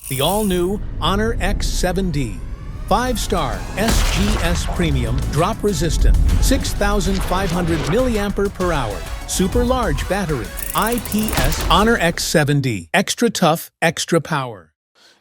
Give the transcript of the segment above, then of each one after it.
The all-new Honor X7D. 5-star SGS Premium Drop Resistant, 6,500 milliampere per hour. Super large battery. IPS Honor X7D. Extra tough, extra power.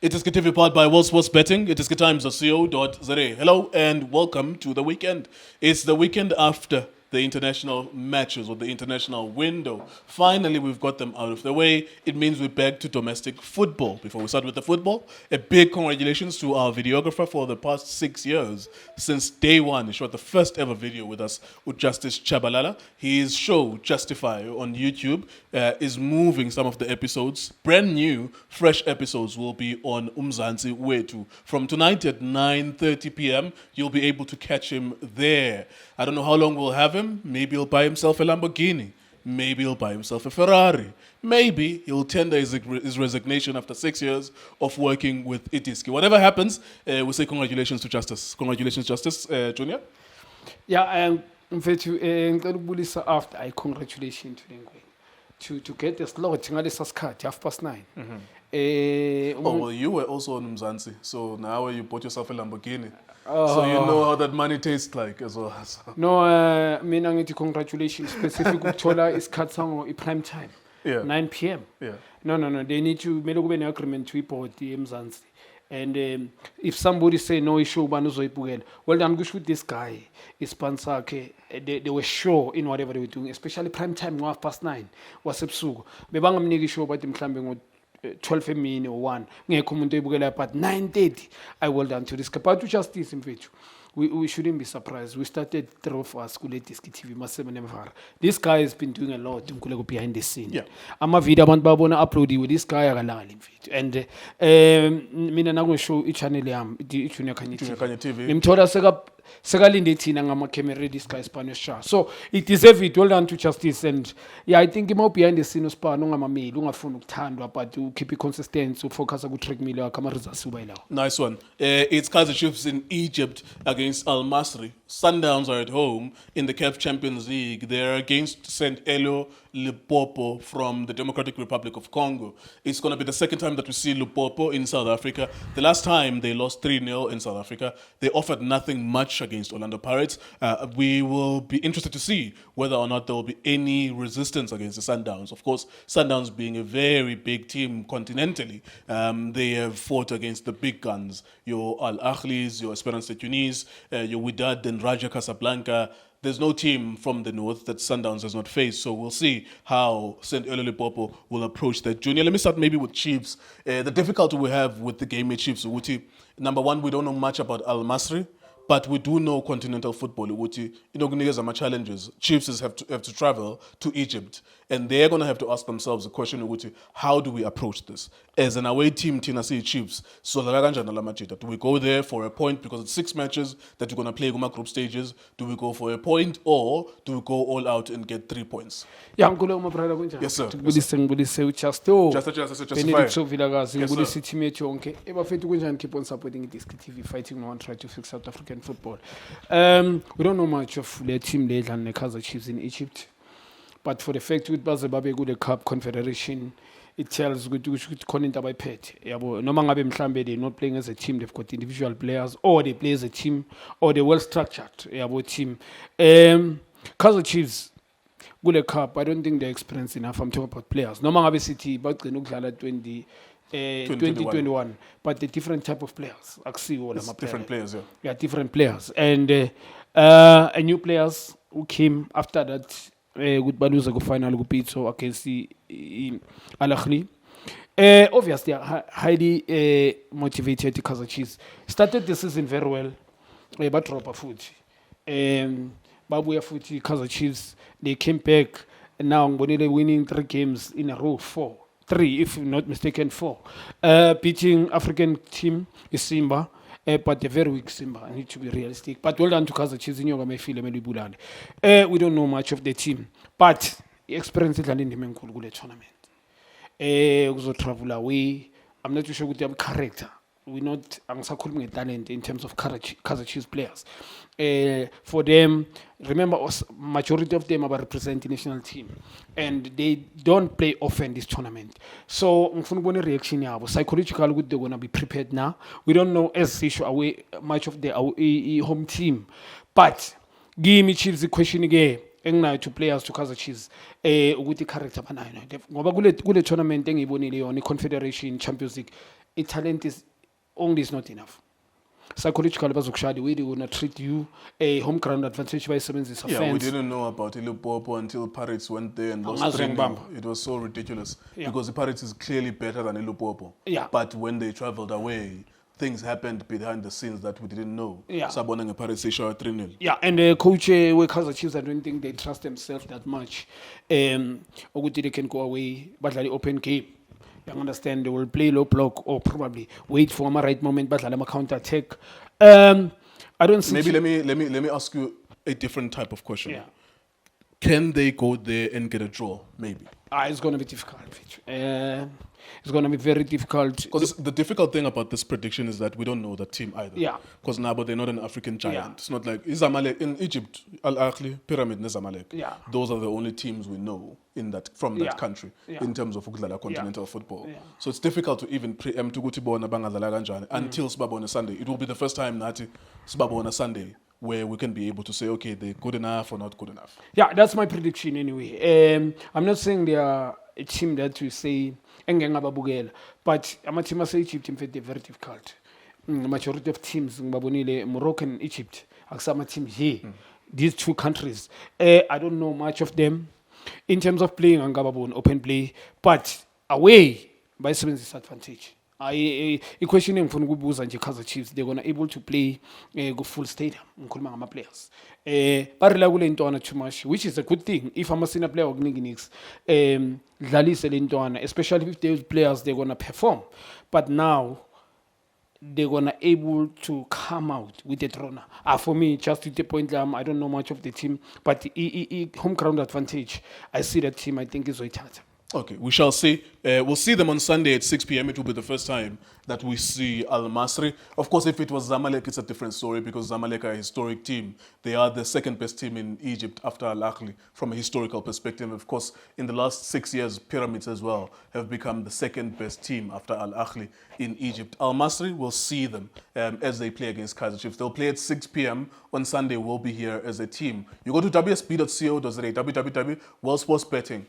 It is KTV powered by World Sports Betting. It is KTimes.co.za. Hello and welcome to the weekend. It's the weekend after the international matches or the international window. Finally, we've got them out of the way. It means we're back to domestic football. Before we start with the football, a big congratulations to our videographer for the past 6 years. Since day one, he shot the first ever video with us, with Justice Chabalala. His show, Justify, on YouTube, is moving some of the episodes. Brand new, fresh episodes will be on Umzansi Wetu. From tonight at 9:30 p.m., you'll be able to catch him there. I don't know how long we'll have him. Maybe he'll buy himself a Lamborghini. Maybe he'll buy himself a Ferrari. Maybe he'll tender his resignation after 6 years of working with Itiski. Whatever happens, we say congratulations to Justice. Congratulations, Justice. Junior? Yeah, mfethu ngicela ukubulisa after congratulations to get the slot ngalesa sikhathi 9:30. Oh, well, you were also on Mzansi, so now you bought yourself a Lamborghini. So you know how that money tastes like as well. No, mina ngithi congratulations specific ukuthola isikhathi sango i-prime time. Yeah. 9 p.m. Yeah. No. They need to kumele kube ne-agreement to i-board eMzansi. And if somebody say no issue ubani uzoyibukela, well done, kusho ukuthi this guy isponsor yakhe they were sure in whatever they were doing, especially prime time ngo 9:30 wasebusuku. Bebangamnika ishow bathi mhlambe ngo 12 emini or 1 ngekho umuntu oyibukela, but 9:30 I well done to this guy. But Justice mfethu, we shouldn't be surprised. We started 3 of us kule Diski TV ma7 emvara. This guy has been doing a lot ngikule behind the scene. Yeah. Ama video abantu babona uploadiwe, this guy akalali mfethu. And mina nakusho i-channel yami i-Junior Kanye TV. Ngimthola sekalinde thina ngama camera this guy Spanish sha. So it deserve it. Well done to Justice. And yeah, I thinkimo behind the scene uSpano ungamameli, ungafuna ukuthandwa, but you keep it consistent, so focus ku track meal yakho ama results uba ilawo. Nice one. It's Kaizer Chiefs in Egypt against Al Masry. Sundowns are at home in the CAF Champions League. They're against St. Elo Limpopo from the Democratic Republic of Congo. It's going to be the second time that we see Limpopo in South Africa. The last time they lost 3-0 in South Africa. They offered nothing much against Orlando Pirates. We will be interested to see whether or not there will be any resistance against the Sundowns. Of course, Sundowns being a very big team continentally, they have fought against the big guns. Your Al Ahlis, your Esperance de Tunis, your Wydad and Raja Casablanca. There's no team from the north that Sundowns has not faced, so we'll see how St. Elo Limpopo will approach that. Junior, let me start maybe with Chiefs. The difficulty we have with the game with Chiefs, Uguti, number one, we don't know much about Al Masry, but we do know continental football. Uguti, challenges. Chiefs have to travel to Egypt, and they're going to have to ask themselves the question, Uguti, how do we approach this? As an away team, Tennessee Chiefs, so do we go there for a point because it's 6 matches that you're going to play in group stages? Do we go for a point, or do we go all out and get 3 points? Yeah, ngikule uma brother kunjani? Yes, sir. Ngibulise Justo. Justify. Benedict Sovilakazi, Yes, ngibulise sir. team yethu yonke. Ebafethu kunjani, keep on supporting Diski TV, fighting on try to fix South African football. We don't know much of the team they done the Kaizer Chiefs in Egypt. But for the fact with Baze good Cup Confederation, it tells good content by pet. No mangabe mhlambe they're not playing as a team, they've got individual players, or they play as a team, or they're well structured team. Kaizer Chiefs good Cup, I don't think they're experienced enough. I'm talking about players. No mangabe City, but the 2021, but the different type of players. Different players, yeah. Yeah, different players. And a new players who came after that with Baluza go final go beat so against the Al Ahly. Obviously, highly motivated Kaizer Chiefs. Started the season very well, but drop a foot. Babuya Futi, Kaizer Chiefs, they came back, and now they're winning 3 games in a row, 3, if I'm not mistaken, 4. Beating African team is Simba, but they're very weak Simba. I need to be realistic. But well done to Kaizer Chiefs in Yoga Mayfield. We don't know much of the team, but experience it in the tournament. Also travel away. I'm not too sure with their character. we're not angisakhulumi talent in terms of Kaizer Chiefs players. For them, remember, majority of them are representing national team, and they don't play often this tournament. So, ngifuna ukubona reaction yabo. Psychological, they're gonna be prepared now. We don't know as issue away much of the home team, but give me Chiefs the question again. Enginayo to players to Kaizer Chiefs ukuthi character banayo ngoba kule tournament engiyibonile yona i-Confederation Champions League i-talent is not enough. Psychologically bazokushaya the way they gonna treat you home ground advantage bayisebenzisa Yeah, fans. we didn't know about Limpopo until Pirates went there and lost 3-0. It was so ridiculous because the Pirates is clearly better than Limpopo. Yeah. But when they traveled away, things happened behind the scenes that we didn't know. Yeah. Sabona and Pirates shot 3-0. Yeah, and coach with Kaizer Chiefs, I don't think they trust themselves that much. Ukuthi they can go away, but like open game. You understand? They will play low block or probably wait for a right moment, but like a counter attack. I don't see. Maybe let me ask you a different type of question. Yeah. Can they go there and get a draw? Maybe. It's going to be difficult. It's going to be very difficult. Because the difficult thing about this prediction is that we don't know the team either. Yeah. Because Nabo, they're not an African giant. Yeah. It's not like Zamalek in Egypt, Al Ahly, Pyramid, and Zamalek. Yeah. Those are the only teams we know from that country Yeah. in terms of continental football. Yeah. So it's difficult to even preempt ukuthi bona bangadlala kanjani until Sibabona Sunday. It will be the first time Nati Sibabona Sunday where we can be able to say, okay, they're good enough or not good enough. Yeah, that's my prediction anyway. I'm not saying they are a team that we say engengababukela, but I'm a team I say Egypt in fact they're very difficult. Majority of teams ngibabonile Morocco and Egypt akusama team here. These two countries. I don't know much of them in terms of playing angababon open play, but away by 7 disadvantage. I-question engifuna ukubuza nje Kaizer Chiefs they're gonna able to play go full stadium ngikhuluma ngama players barela kule ntwana too much, which is a good thing if I'm a senior player okuningi nix dlalise le ntwana, especially if those players they're gonna perform, but now they're gonna able to come out with the draw. For me, just to the point, I don't know much of the team, but home ground advantage, I see that team. I think is Zoitata. Okay, we shall see. We'll see them on Sunday at 6 p.m. It will be the first time that we see Al Masry. Of course, if it was Zamalek, it's a different story because Zamalek are a historic team. They are the second best team in Egypt after Al Ahly from a historical perspective. Of course, in the last 6 years, Pyramids as well have become the second best team after Al Ahly in Egypt. Al Masry will see them as they play against Kaizer Chiefs. They'll play at 6 p.m. on Sunday. We'll be here as a team. You go to wsb.co.za, www.worldsportsbetting,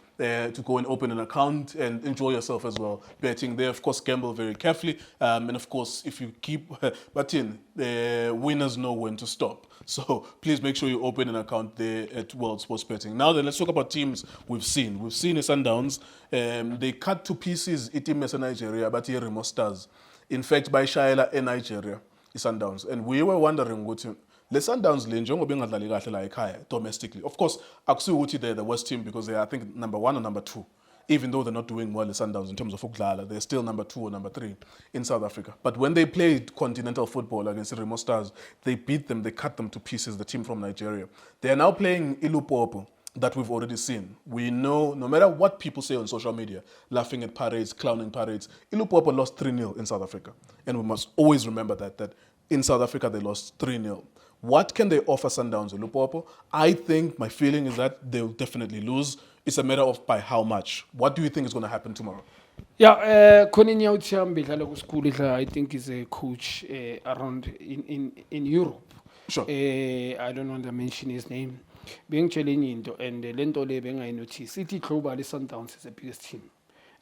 to go and open an account and enjoy yourself as well. Betting there, of course, gamble very carefully. And of course, if you keep betting, winners know when to stop. So please make sure you open an account there at World Sports Betting. Now then, let's talk about teams we've seen. We've seen the Sundowns. They cut to pieces team in Nigeria, but here Remo Stars. In fact, by Shaila in Nigeria, the Sundowns. And we were wondering what the Sundowns njengoba bengadlali kahle la ekhaya domestically. Of course, akusiyo ukuthi they're the worst team because they are, I think, number 1 or number 2. Even though they're not doing well, the Sundowns, in terms of ukudlala, they're still number 2 or number 3 in South Africa. But when they played continental football against the Remo Stars, they beat them, they cut them to pieces, the team from Nigeria. They are now playing Limpopo that we've already seen. We know, no matter what people say on social media, laughing at parades, clowning parades, Limpopo lost 3-0 in South Africa. And we must always remember that in South Africa they lost 3-0. What can they offer Sundowns in Limpopo? I think my feeling is that they'll definitely lose. It's a matter of by how much. What do you think is going to happen tomorrow? Yeah, Koninya Uchambi, I think is a coach around in Europe. Sure. I don't want to mention his name. Being challenging and Lento Lebeng, I notice City Global Sundowns is the biggest team.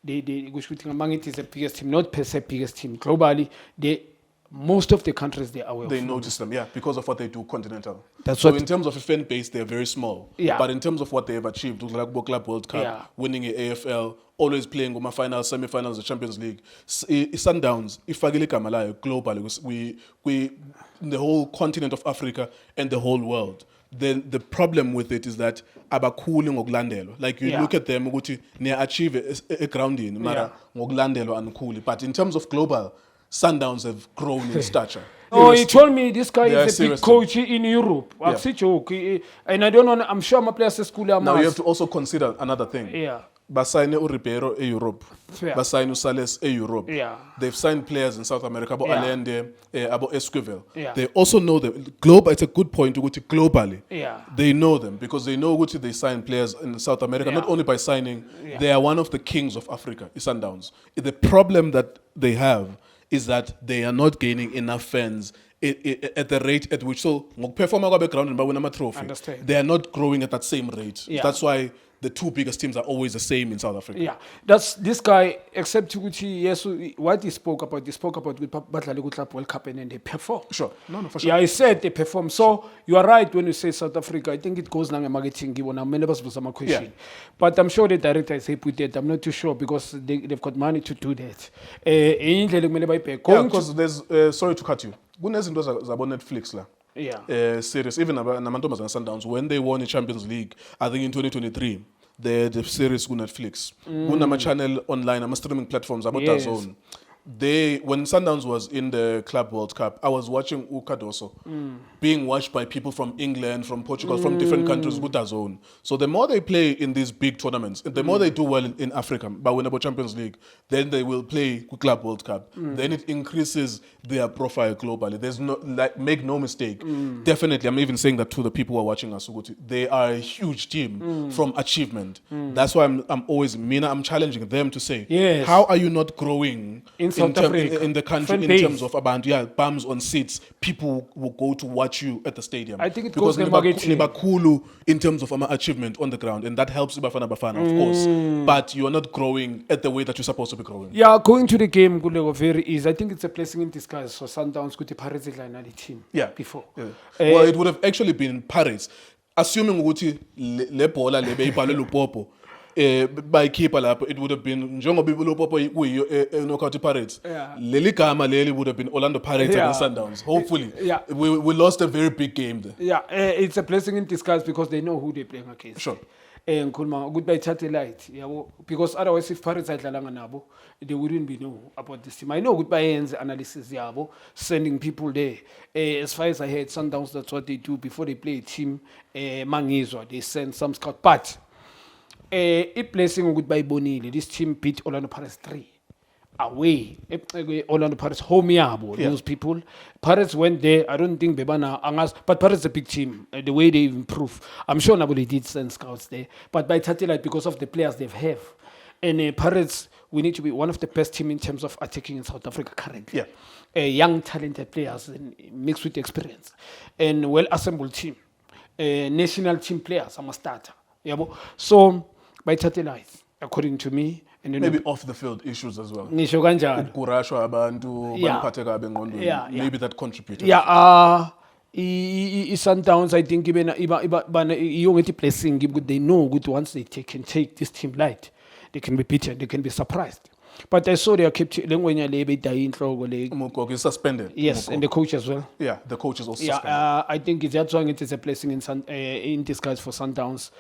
They go shooting among it is the biggest team, not per se biggest team. Globally, most of the countries they are aware They of. notice them, yeah, because of what they do continental. That's so what- in terms of a fan base, they're very small. Yeah. But in terms of what they have achieved, like Club World Cup, Yeah. winning a AFL, always playing Goma finals, semi-finals, the Champions League. Sundowns, ifagile kamalayo globally, we in the whole continent of Africa and the whole world. Then the problem with it is that abakhuli ngokulandelo. Like you Yeah. look at them ukuthi ne achieve a grounding, mara ngokulandelo anikhuli. But in terms of global, Sundowns have grown in stature. Oh, he told me this guy They are is a big serious coach in Europe. Yeah. Joke. And I don't know, I'm sure my players at school are Now you have to also consider another thing. Yeah. Basign Ribeiro Europe. Yeah. Basign Sales Europe. Yeah. They've signed players in South America, Abo Yeah. Allende, Abo Esquivel. Yeah. They also know them. Global, it's a good point to go to globally. Yeah. They know them because they know what they sign players in South America, Yeah. not only by signing, Yeah. they are one of the kings of Africa, Sundowns. The problem that they have is that they are not gaining enough fans at the rate at which, so perform on ground and win a trophy. Understand. They are not growing at that same rate. Yeah. That's why the two biggest teams are always the same in South Africa. Yeah, that's this guy. Except Gucci, yes, what he spoke about with Badlali Club World Cup and they perform. Sure. No, for sure. Yeah, he said they perform. So you are right when you say South Africa. I think it goes now marketing. Given many of us was a question, Yeah. but I'm sure the director is happy with that. I'm not too sure because they've got money to do that. Yeah, Going to, because there's, sorry to cut you. Kunezinto zabo Netflix la. yeah, Series, even Namantomas and Sundowns, when they won the Champions League, I think in 2023, the series on Netflix. Kunama channel online, ama streaming platforms, about Yes. DAZN. When Sundowns was in the Club World Cup, I was watching Ukadoso being watched by people from England, from Portugal, from different countries with DAZN. So the more they play in these big tournaments, the more they do well in Africa, but when about Champions League, then they will play Club World Cup. Then it increases their profile globally. There's no, like, make no mistake. Definitely, I'm even saying that to the people who are watching us. They are a huge team from achievement. That's why I'm always, I'm challenging them to say, Yes. how are you not growing In South Africa. in the country Fan in base. terms of about bums on seats? People will go to watch you at the stadium. I think it because goes to marketing. Kulu in terms of achievement on the ground, and that helps Bafana Bafana, of course. But you are not growing at the way that you're supposed to be growing. yeah, going to the game, Gulego, very easy. I think it's a blessing in disguise. So Sundowns could Pirates line the team. Yeah. Before. Yeah. Well, it would have actually been Paris, assuming ukuthi le bola le beyibhalwe Lupopo. By keeper lapho, it would have been njengoba Lupopo kuyiyo knockout Pirates. Yeah. Leli gama leli would have been Orlando Pirates Yeah. and Sundowns. Hopefully, Yeah. we lost a very big game there. Yeah, it's a blessing in disguise because they know who they're playing against. Sure. Ngikhuluma ukuthi bayithathe light yabo because otherwise if Pirates ayidlalanga nabo they wouldn't be know about this team. I know ukuthi bayenze analysis yabo, sending people there. As far as I heard, Sundowns, that's what they do before they play a team. Mangizwa, they send some scout. But it blessing ukuthi bayibonile. This team beat Orlando Pirates 3 away. Orlando Pirates home yabo. Yeah. Those people. Pirates went there. I don't think Bebana Angas, but Pirates is a big team. The way they improve, I'm sure Naboli did send scouts there. But by 30 like because of the players they have, and Pirates, we need to be one of the best team in terms of attacking in South Africa currently. Yeah. Young talented players and mixed with experience, and well assembled team. National team players. I'm a starter. Yabo. So by 30 lights, according to me. And then Maybe off the field issues as well. ngisho kanjalo. Kurashwa abantu Yeah. baniphathe kabi engqondweni. Yeah, yeah. Maybe that contributed. Yeah, Sundowns, I think even you get blessing because they know good once they can take this team light, they can be beaten, they can be surprised. But I saw they are kept Lengwenya Lebe dying Mukoki is suspended. yes, Mukoki. and the coach as well. Yeah, the coach is also Yeah, suspended. I think that's why it is a blessing in disguise for Sundowns.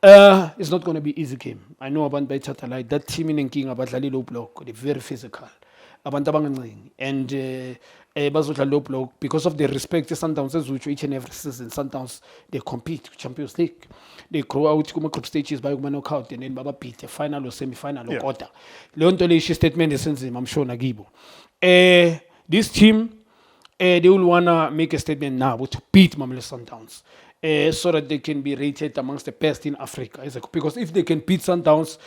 It's not going to be easy game. I know about by Chatalite. That team in King about low block, they're very physical. Abantu abangancini. And bazodla low block because of the respect Sundowns as which each and every season Sundowns they compete Champions League. They grow out kuma group stages by kuma knockout and then baba beat the final or semi-final or Yeah. quarter. Leon Toleshi statement essenzima I'm sure nagibo. This team they will wanna make a statement now to beat Mamelodi Sundowns. So that they can be rated amongst the best in Africa. Because if they can beat Sundowns,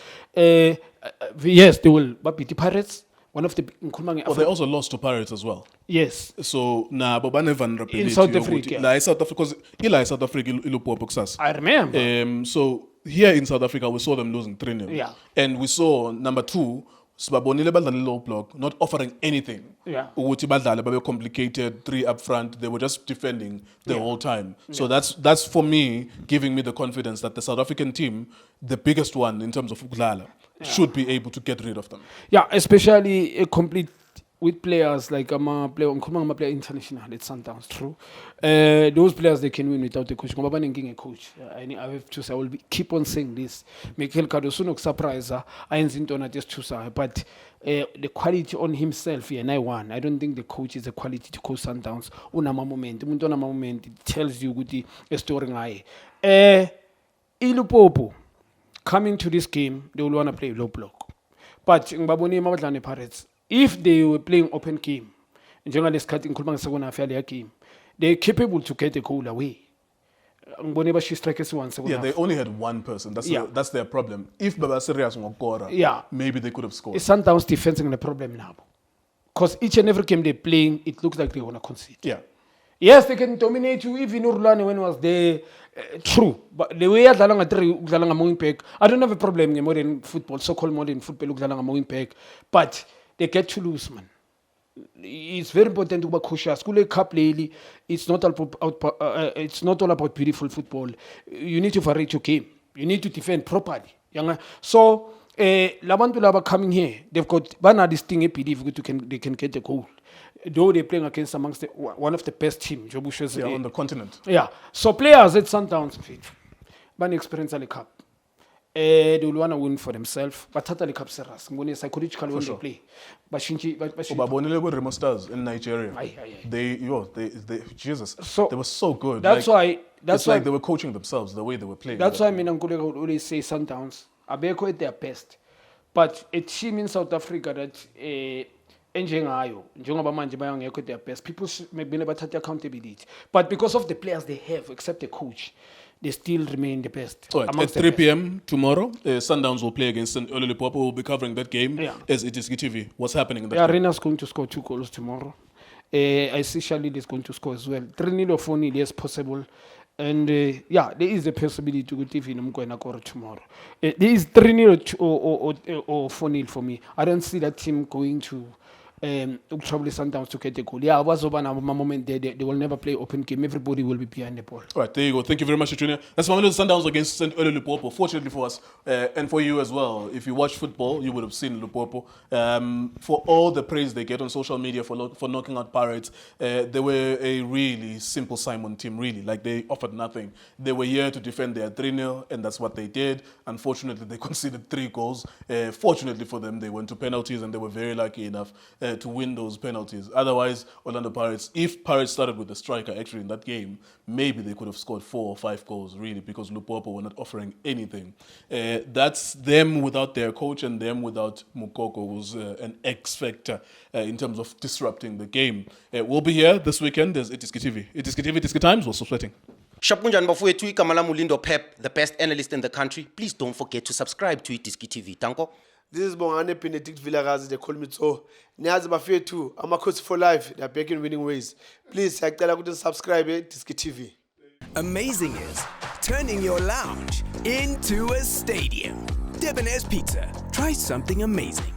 yes, they will. But beat the Pirates, one of the Well, they also lost to Pirates as well. yes, So but vulnerability In South yokuthi- Africa. La South Africa, because South Africa ilupopo kusasa. I remember. So here in South Africa, we saw them losing 3-0. Yeah. And we saw number 2, Sibabonile badlala low block, not offering anything. Yeah. Ukuthi badlale babe complicated, 3 up front. They were just defending the whole time. So that's for me giving me the confidence that the South African team, the biggest one in terms of ukudlala, should be able to get rid of them. Yeah, especially a complete with players like I'm player international at Sundowns, true. Those players they can win without a coach. Ngoba banenkinga a coach. I have to say I will keep on saying this. Michael Cardoso no surprise. I ain't into not just choose, but the quality on himself, yeah, I won. I don't think the coach is a quality to coach Sundowns. Unama moment, it tells you good a story ngaye. Ilupopo. coming to this game, they will want to play low block. But ngibabone mabadlane Pirates, if they were playing open game, njengalesikhathi ngikhuluma ngesekona half ya game, they're capable to get a goal away. Ngibone bashiya strike esiwani sekona. Yeah, they only had one person. That's their problem. If baba serious ngokora, maybe they could have scored. Sundowns defense is the problem now. Because each and every game they're playing, it looks like they want to concede. Yeah. Yes, they can dominate you. Even Urlane when he was there, true. But the way udlala wing back, I don't have a problem in modern football, so-called modern football, udlala wing back. But they get to lose, man. It's very important to be cautious. School Cup lately, it's not all about beautiful football. You need to vary your game. You need to defend properly. So, Labantu Laba coming here, they've got this thing. I believe they can get a goal. Though they're playing against amongst one of the best teams, on the continent. Yeah. So players at Sundowns, ban experience at the cup. They will want to win for themselves. But at the cup, psychologically when they play. But Remo Stars in Nigeria, they Jesus, so they were so good. That's why they were coaching themselves the way they were playing. That's why I always say Sundowns are at their best. But a team in South Africa that njengoba manje bayangekho at their best, people maybe never take accountability. But because of the players they have, except the coach, they still remain the best. Right. At 3 p.m. tomorrow, Sundowns will play against St. Elo Limpopo. We'll be covering that game as it is TV. What's happening in that game? Arena's going to score 2 goals tomorrow. I see Charlie is going to score as well. 3-0 or 4-0, yes, possible. And there is a possibility to go TV tomorrow. There is 3-0 or 4-0 for me. I don't see that team going to probably Sundowns to get the goal. Yeah, I was over now. Moment they will never play open game. Everybody will be behind the ball. All right, there you go. Thank you very much, Junior. That's Mamelodi Sundowns against St. Elo Limpopo. Fortunately for us and for you as well, if you watch football, you would have seen Limpopo. For all the praise they get on social media for knocking out Pirates, they were a really simple Simon team. Really, like they offered nothing. They were here to defend their 3-0, and that's what they did. Unfortunately, they conceded 3 goals. Fortunately for them, they went to penalties, and they were very lucky enough to win those penalties. Otherwise, Orlando Pirates, if Pirates started with the striker actually in that game, maybe they could have scored 4 or 5 goals, really, because Limpopo were not offering anything. That's them without their coach and them without Mukoko, who's an X-factor in terms of disrupting the game. We'll be here this weekend. There's Itiski TV. Itiski TV, Itiski Times, we're sweating. Shapunjan Bafwetu, Kamala Mulindo Pep, the best analyst in the country. Please don't forget to subscribe to Itiski TV. Tanko. This is Bongane Benedict Villagazi, they call me so. Niazi Bafwetu, I'm a coach for life. They're back in winning ways. Please, subscribe to Itiski TV. Amazing is turning your lounge into a stadium. Debonair's Pizza. Try something amazing.